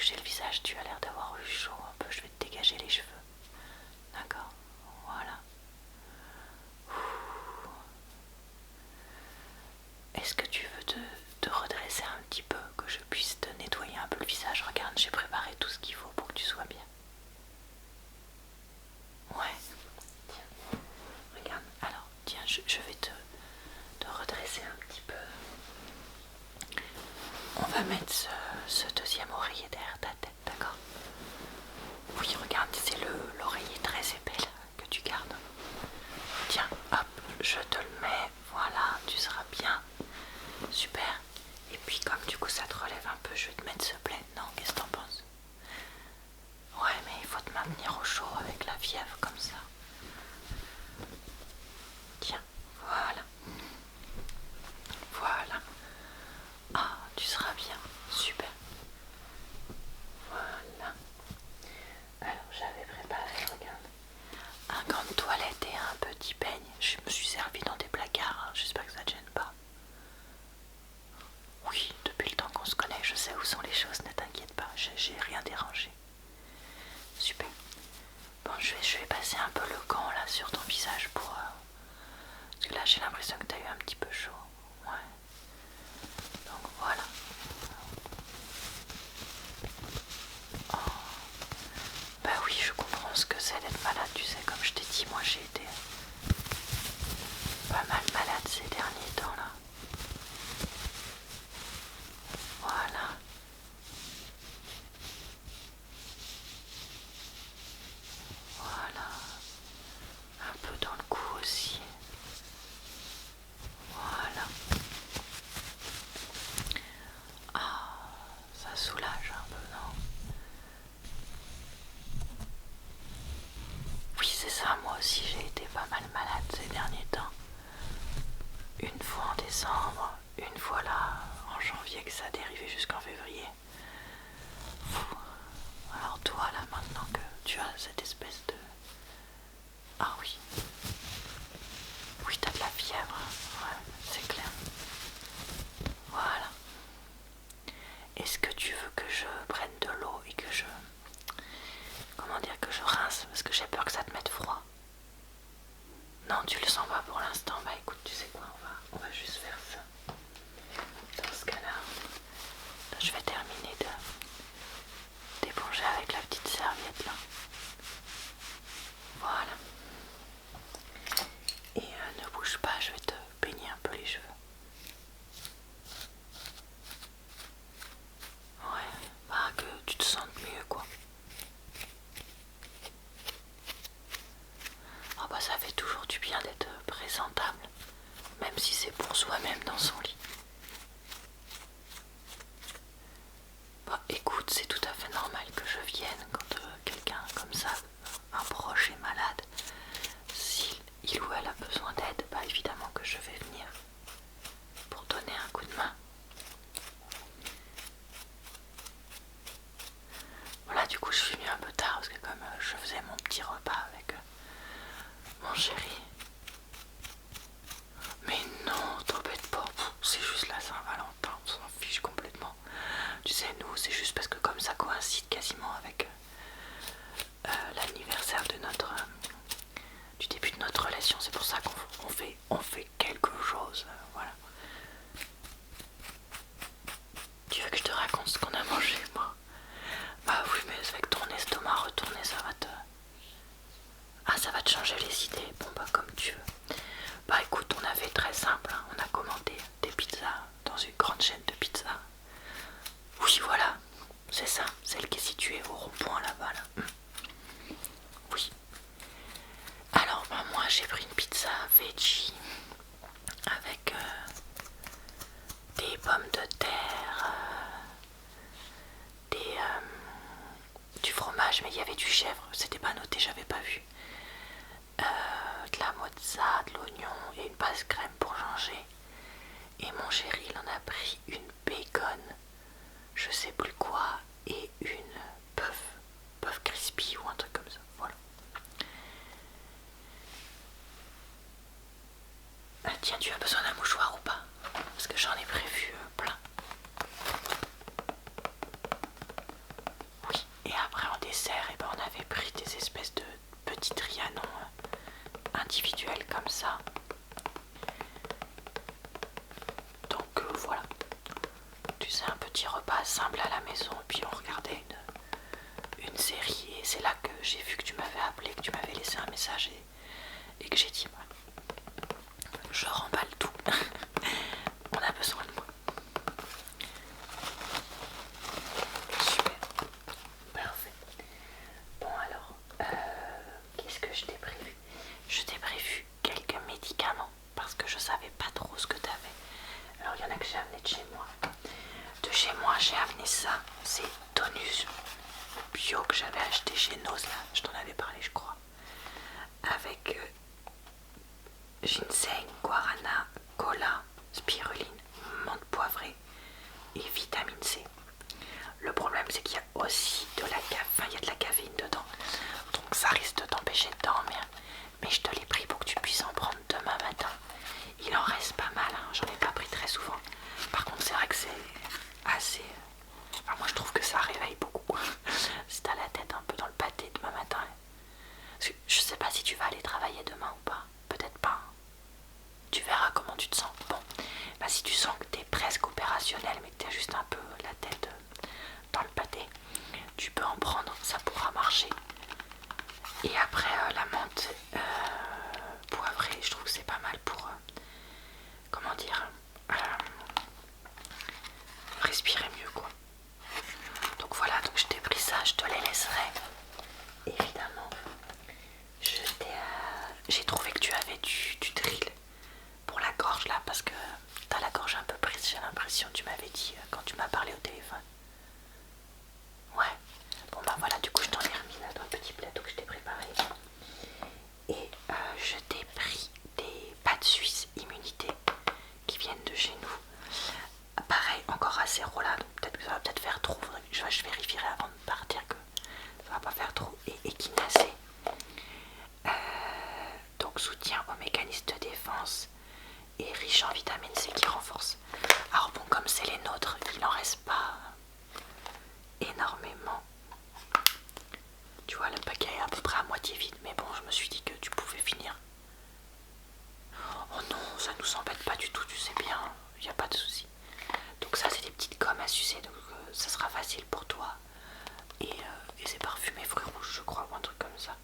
toucher le visage, tu as l'air d'avoir eu chaud un peu, je vais te dégager les cheveux. D'accord, voilà. Est-ce que tu veux te redresser un petit peu, que je puisse te nettoyer un peu le visage? Regarde, j'ai préparé tout ce qu'il faut pour que tu sois bien. Ouais. Tiens, regarde. Alors, tiens, je vais te redresser un petit peu. On va mettre ce deuxième oreiller derrière ta tête, d'accord? Oui, regarde, c'est l'oreiller très épais là, que tu gardes. Tiens, hop, je te le mets. Voilà, tu seras bien. Super. Et puis comme du coup ça te relève un peu, je vais te mettre ce plaid. Non, qu'est-ce que t'en penses? Ouais, mais il faut te maintenir au chaud avec la fièvre comme ça. Tiens, voilà. Voilà. Ah, tu seras bien. Super. Voilà. Alors j'avais préparé, regarde, un gant de toilette et un petit peigne. Je me suis servi dans des placards, hein. J'espère que ça te gêne pas. Oui, depuis le temps qu'on se connaît, je sais où sont les choses, ne t'inquiète pas, j'ai rien dérangé. Super. Bon, je vais passer un peu le gant là sur ton visage pour... parce que là j'ai l'impression que t'as eu un petit peu chaud. Ouais. Donc voilà. Oh. Bah oui, je comprends ce que c'est d'être malade, tu sais, comme je t'ai dit, moi j'ai été pas mal malade ces derniers temps là. Voilà. Voilà. Un peu dans le cou aussi. Voilà. Ah, ça soulage un peu, non? Oui, c'est ça, moi aussi j'ai été pas mal malade ces derniers temps. Une fois en décembre, une fois là en janvier, que ça a dérivé jusqu'en février. Fou. Alors toi là, maintenant que tu as cette espèce de... Ah oui. Oui, t'as de la fièvre. Ouais, c'est clair. Voilà. Est-ce que tu veux que je prenne de l'eau et que je... Comment dire, que je rince? Parce que j'ai peur que ça te mette froid. Non, tu le sens pas pour l'instant. Bah écoute, tu sais quoi, on va juste faire ça. Dans ce cas-là, je vais terminer d'éponger avec la petite serviette là. Voilà. Et ne bouge pas, je vais te peigner un peu les cheveux. Ouais, bah que tu te sentes mieux quoi. Oh bah ça fait toujours du bien d'être présentable, même si c'est pour soi-même dans son lit. Bah écoute, c'est tout à fait normal que je vienne quand quelqu'un comme ça, un proche est malade. Si il ou elle a besoin d'aide, bah évidemment que je vais venir pour donner un coup de main. Voilà, du coup je suis venue un peu tard parce que comme je faisais mon petit repas avec mon chéri. Mais non, t'embête pas, c'est juste la Saint-Valentin, on s'en fiche complètement. Tu sais, nous, c'est juste parce que comme ça coïncide quasiment avec l'anniversaire de du début de notre relation, c'est pour ça qu'on fait quelque chose, voilà. Tu veux que je te raconte ce qu'on a mangé, moi? Bah oui, mais avec ton estomac retourné, ça va te... Ah, ça va te changer les idées. Bon bah comme tu veux. Bah écoute, on a fait très simple, hein. On a commandé des pizzas dans une grande chaîne de pizzas. Oui, voilà, c'est ça, celle qui est située au rond-point là-bas là. Oui. Alors bah moi j'ai pris une pizza veggie avec des pommes de terre, du fromage, mais il y avait du chèvre, c'était pas noté, j'avais pas vu. De la mozza, de l'oignon et une basse crème pour changer. Et mon chéri il en a pris une bacon, je sais plus quoi, et une bœuf crispy ou un truc comme ça, voilà. Ah, tiens, tu as besoin d'un mouchoir ou pas? Parce que j'en ai prévu plein. dessert, et ben on avait pris des espèces de petits trianons individuels comme ça. Donc voilà, tu sais, un petit repas simple à la maison, et puis on regardait une série, et c'est là que j'ai vu que tu m'avais appelé, que tu m'avais laissé un message, et que j'ai dit je remballe tout. On a besoin de moi. Super, parfait. Bon alors, qu'est-ce que je t'ai prévu? Je t'ai prévu quelques médicaments parce que je savais pas trop ce que t'avais. Alors il y en a que j'ai amené de chez moi. De chez moi j'ai amené ça, c'est Tonus bio que j'avais acheté chez Noz là, je t'en avais parlé je crois. Avec ginseng, guarana, cola, spiruline, menthe poivrée et vitamine C. Le problème c'est qu'il y a aussi de la il y a de la caféine dedans, donc ça risque de t'empêcher de dormir, mais je te l'ai pris pour que tu puisses en prendre demain matin. Il en reste pas mal, hein. J'en ai pas pris très souvent, par contre c'est vrai que c'est assez, enfin, moi je trouve que ça réveille beaucoup. Si t'as la tête un peu dans le pâté demain matin, parce que je sais pas si tu vas aller travailler demain ou pas, peut-être pas, hein. Tu verras comment tu te sens. Bon, bah si tu sens que t'es presque opérationnel mais que t'as juste un peu la tête dans le pâté, tu peux en prendre, ça pourra marcher. Et après la menthe poivrée, je trouve que c'est pas mal pour comment dire, respirer mieux quoi. Donc voilà, donc je t'ai pris ça, je te les laisserai évidemment. J'ai trouvé que tu avais du drill pour la gorge là, parce que t'as la gorge un peu prise, j'ai l'impression, tu m'avais dit quand tu m'as parlé au téléphone. Ouais, bon bah voilà, du coup je t'en ai remis là dans le petit plateau que je t'ai préparé. Et je t'ai pris des pâtes suisses immunité qui viennent de chez nous. Pareil, encore à zéro là, donc peut-être que ça va peut-être faire trop, je vérifierai avant de partir que ça va pas faire trop. Et équinacé, donc soutien au mécanisme de défense et riche en vitamine C qui renforce. Alors bon, comme c'est les nôtres, il en reste pas énormément. Tu vois, le paquet est à peu près à moitié vide, mais bon, je me suis dit que tu pouvais finir. Oh non, ça nous embête pas du tout, tu sais bien, il n'y a pas de souci. Donc ça c'est des petites gommes à sucer, donc ça sera facile pour toi. Et c'est parfumé fruits rouges je crois, ou un truc comme ça.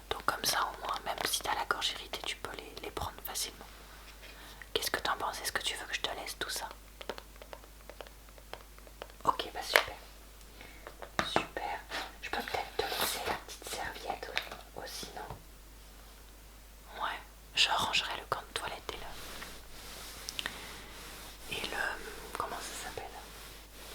Donc comme ça au moins, même si t'as la gorge irritée, tu peux les prendre facilement. Qu'est-ce que t'en penses? Est-ce que tu veux que je te laisse tout ça? Ok, bah super. Super. Je peux peut-être te laisser la petite serviette aussi, non? Ouais, je rangerai le camp de toilette et le... comment ça s'appelle?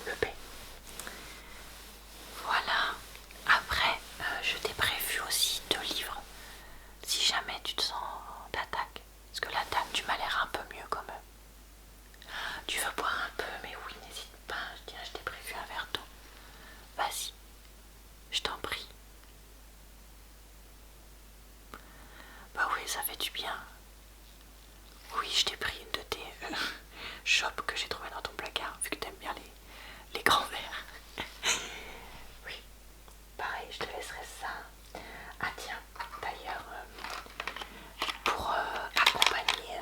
Le paix. Voilà. Après, je t'ai prévu aussi 2 livres. Si jamais tu te sens d'attaque. Parce que l'attaque, tu m'as l'air un peu mieux quand même. Tu veux boire un peu? Mais oui, n'hésite pas. Tiens, je t'ai prévu un verre d'eau. Vas-y, je t'en prie. Bah oui, ça fait du bien. Oui, je t'ai pris une de tes chopes que j'ai trouvé dans ton placard, vu que t'aimes bien les grands verres. Oui, pareil, je te laisserai ça. Ah tiens, d'ailleurs, pour accompagner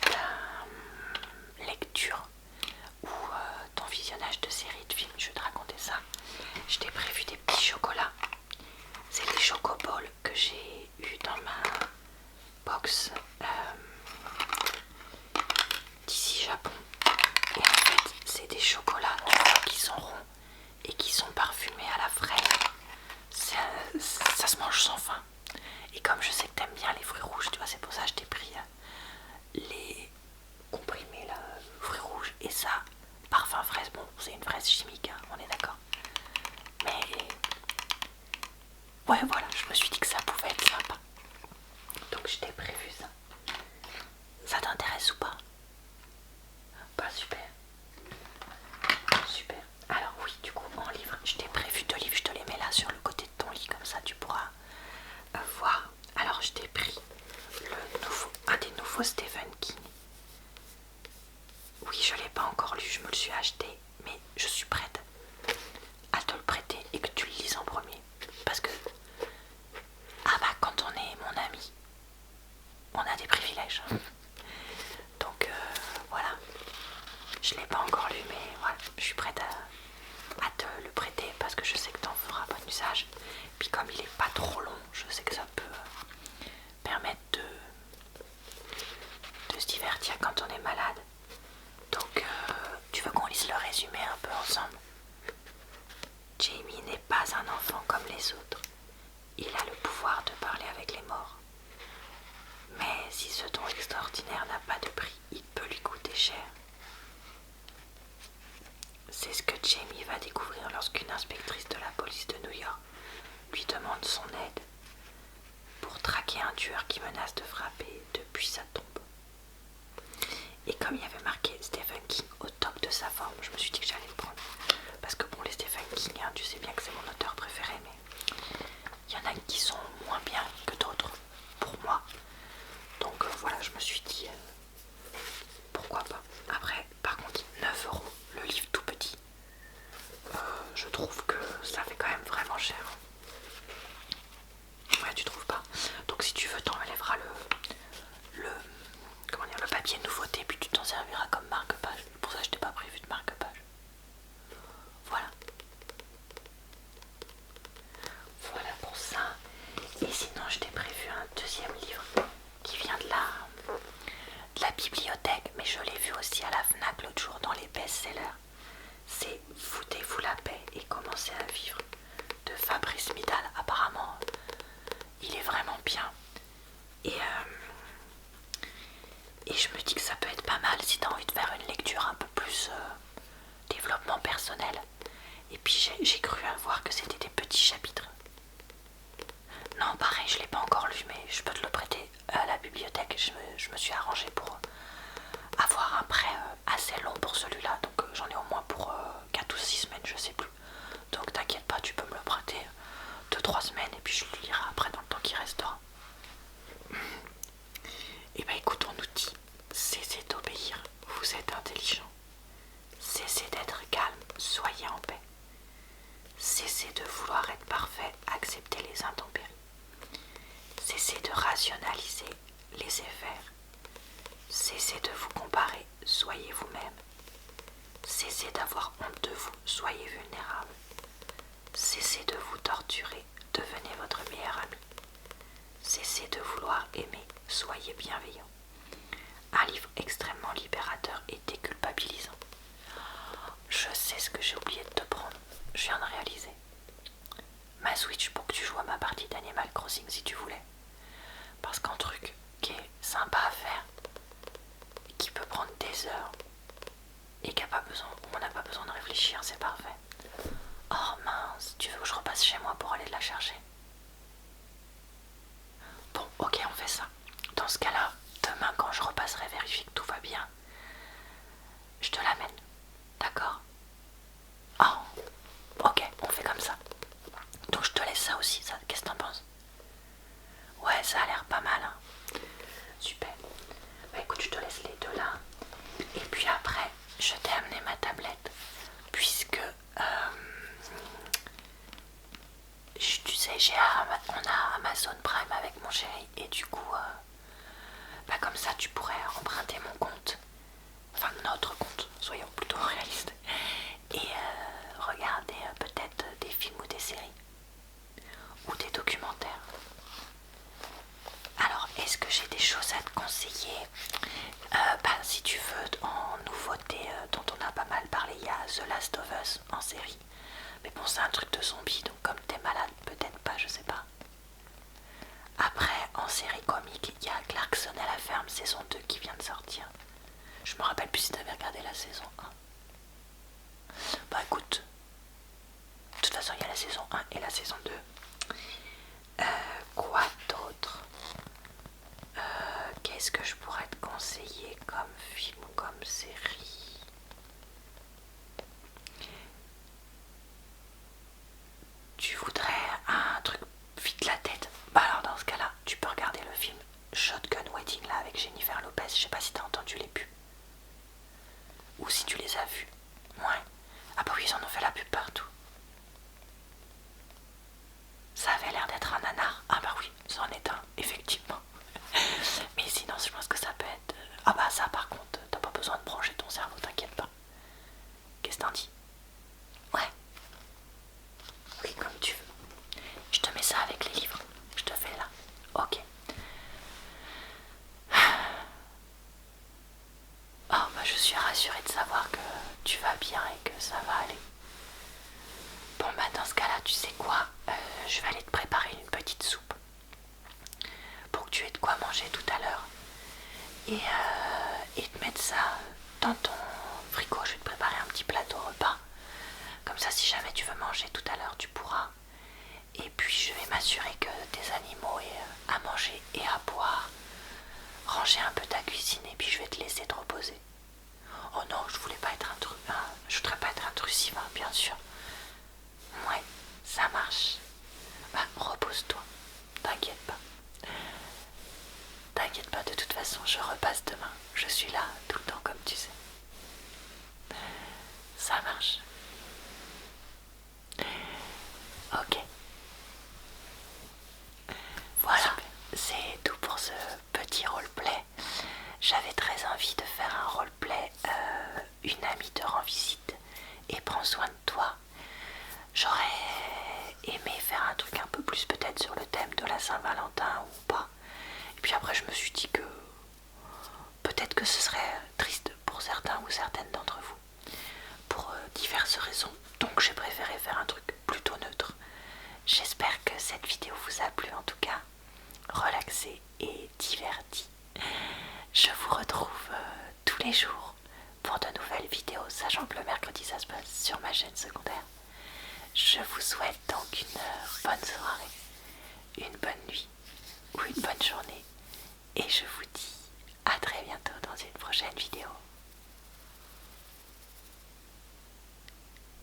ta lecture ou ton visionnage de séries de films, je vais te raconter ça. Je t'ai prévu des petits chocolats. C'est des chocoballs que j'ai eu dans ma box d'ici Japon. Et en fait, c'est des chocolats qui sont ronds et qui sont parfumés à la fraise. Ça se mange sans fin. Et comme je sais que t'aimes bien les fruits rouges, tu vois, c'est pour ça que je t'ai pris les comprimés là, fruits rouges. Et ça, parfum fraise. Bon, c'est une fraise chimique, hein, on est d'accord. Mais ouais, voilà, je me suis dit que ça pouvait être sympa. Donc je t'ai prévu ça. Ça t'intéresse ou pas? Pas super. Super. Alors oui, du coup, en livre, je t'ai prévu 2 livres. Je te les mets là sur le côté de ton lit, comme ça tu pourras voir. Alors je t'ai pris un des nouveaux Stephen King. Oui, je l'ai pas encore lu, je me le suis acheté, mais je suis prête à te le prêter et que puis comme il est pas trop long, je sais que ça peut permettre de se divertir quand on est malade. Donc tu veux qu'on lise le résumé un peu ensemble? Jamie n'est pas un enfant comme les autres. Il a le pouvoir de parler avec les morts. Mais si ce don extraordinaire n'a pas de prix, il peut lui coûter cher. C'est ce que Jamie va découvrir lorsqu'une inspectrice de la police de New York lui demande son aide pour traquer un tueur qui menace de frapper depuis sa tombe. Et comme il y avait marqué Stephen King au top de sa forme, je me suis dit que j'allais le prendre. Parce que bon, les Stephen King, hein, tu sais bien que c'est mon auteur préféré, mais il y en a qui sont moins bien que d'autres pour moi. Donc voilà, je me suis dit pourquoi pas. Après, par contre, 9 € le livre tout petit. Je trouve que ça fait quand même vraiment cher. Ouais, tu trouves pas? Donc si tu veux, t'enlèveras le papier nouveauté, puis tu t'en serviras comme marque-page. Pour ça, je t'ai pas prévu de marque-page. Voilà. Voilà pour ça. Et sinon, je t'ai prévu un deuxième livre qui vient de la bibliothèque, mais je l'ai vu aussi à la FNAC l'autre jour dans les best-sellers. C'est Foutez-vous la paix et commencez à vivre de Fabrice Midal. Apparemment, il est vraiment bien. Et je me dis que ça peut être pas mal si tu as envie de faire une lecture un peu plus développement personnel. Et puis j'ai cru voir que c'était des petits chapitres. Non, pareil, je l'ai pas encore lu, mais je peux te le prêter à la bibliothèque. Je me suis arrangée pour avoir un prêt assez long pour celui-là. Donc j'en ai au moins pour 4 ou 6 semaines, je sais plus. Donc t'inquiète pas, tu peux me le prêter 2-3 semaines et puis je le lirai après dans le temps qui restera. Et bah écoute, on nous dit, cessez d'obéir, vous êtes intelligent. Cessez d'être calme, soyez en paix. Cessez de vouloir être parfait, acceptez les intempéries. Cessez de rationaliser, laissez faire. Cessez de vous comparer, soyez vous-même. Cessez d'avoir honte de vous, soyez vulnérable. Cessez de vous torturer, devenez votre meilleur ami. Cessez de vouloir aimer, soyez bienveillant. Un livre extrêmement libérateur et déculpabilisant. Je sais ce que j'ai oublié de te prendre, je viens de réaliser. Ma Switch pour que tu joues à ma partie d'Animal Crossing si tu voulais. Parce qu'un truc qui est sympa à faire, qui peut prendre des heures, et on n'a pas besoin de réfléchir, c'est parfait. Oh mince, tu veux que je repasse chez moi pour aller la chercher? Bon, ok, on fait ça. Dans ce cas-là, demain quand je repasserai vérifier que tout va bien, je te l'amène. D'accord? Oh, ok, on fait comme ça. Donc je te laisse ça aussi, ça. Qu'est-ce que t'en penses? Ouais, ça a l'air pas mal, hein. Super. Bah écoute, je te laisse les deux là. Et puis après, je t'ai amené ma tablette. Puisque, tu sais, on a Amazon Prime avec mon chéri. Et du coup, bah comme ça, tu pourrais emprunter mon compte. Enfin, notre compte, soyons plutôt réalistes. Et regarder peut-être des films ou des séries. Ou des documentaires. Alors, est-ce que j'ai des choses à te conseiller? Si tu veux, en nouveauté dont on a pas mal parlé, il y a The Last of Us en série. Mais bon, c'est un truc de zombie, donc comme t'es malade, peut-être pas, je sais pas. Après, en série comique, il y a Clarkson à la ferme, saison 2 qui vient de sortir. Je me rappelle plus si t'avais regardé la saison 1. Bah écoute, de toute façon, il y a la saison 1 et la saison 2. Quoi d'autre? Qu'est-ce que je pourrais te conseiller comme film ou comme série? Tu voudrais un truc vite la tête? Bah alors dans ce cas-là, tu peux regarder le film Shotgun Wedding là avec Jennifer Lopez. Je sais pas si t'as entendu les pubs. Ou si tu les as vus. Ouais. Ah bah oui, ils en ont fait la pub partout. je vais aller te préparer une petite soupe pour que tu aies de quoi manger tout à l'heure. Et te mettre ça dans ton frigo. Je vais te préparer un petit plateau repas. Comme ça, si jamais tu veux manger tout à l'heure, tu pourras. Et puis, je vais m'assurer que tes animaux aient à manger et à boire. Ranger un peu ta cuisine et puis je vais te laisser te reposer. Oh non, je voulais pas être je voudrais pas être intrusive, hein, bien sûr. Ouais, ça marche. Bah, repose-toi. T'inquiète pas. T'inquiète pas, de toute façon, je repasse demain. Je suis là tout le temps, comme tu sais. Ça marche. Ok. Voilà, c'est tout pour ce petit roleplay. J'avais très envie de faire un roleplay. Une amie te rend visite et prend soin de toi. J'aurais aimé faire un truc un peu plus peut-être sur le thème de la Saint-Valentin ou pas. Et puis après je me suis dit que peut-être que ce serait triste pour certains ou certaines d'entre vous. Pour diverses raisons. Donc j'ai préféré faire un truc plutôt neutre. J'espère que cette vidéo vous a plu en tout cas. Relaxé et diverti. Je vous retrouve tous les jours pour de nouvelles vidéos, sachant que le mercredi ça se passe sur ma chaîne secondaire. Je vous souhaite donc une bonne soirée